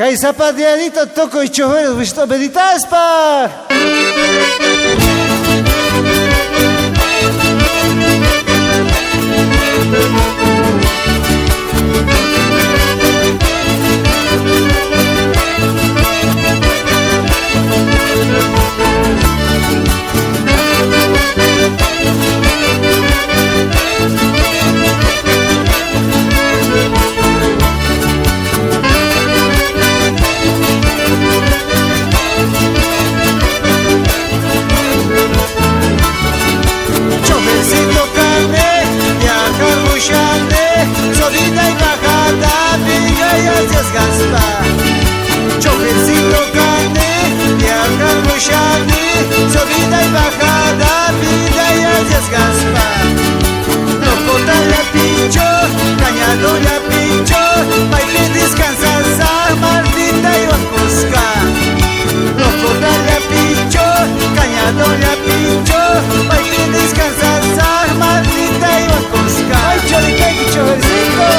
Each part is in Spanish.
Kay zapateadito toco y chofer, visto meditaspa. Chofercito carne, viaja Moshani, subida y bajada, vida y arriesgaspa. Loco la pincho, cañado la pincho, baile descansar, Martita y Oncosca. Loco la pincho, cañado la pincho, baile descansar, Martita y Oncosca. Ay, choriquequi, chofercito.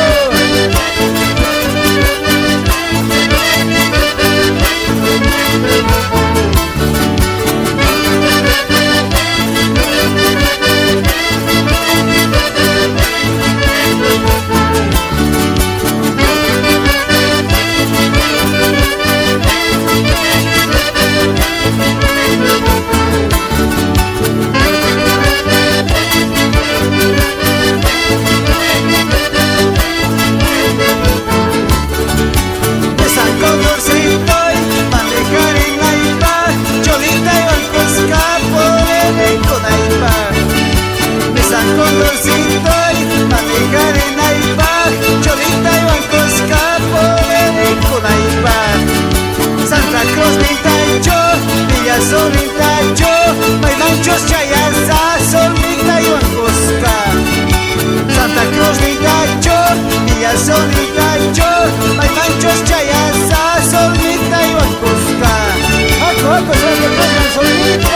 Santa Cruz ni Tacho, Villa Solita yo, hay manchos chayasa, solita y Oncosca. Aco, solita.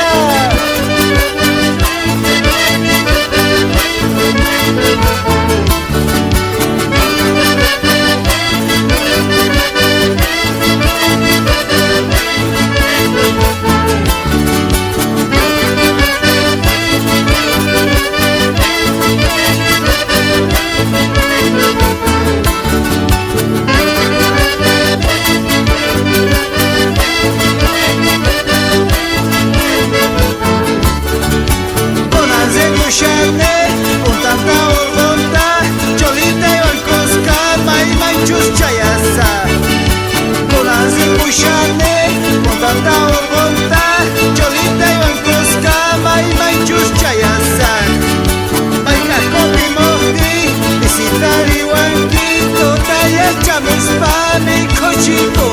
Chamis pa mi cochico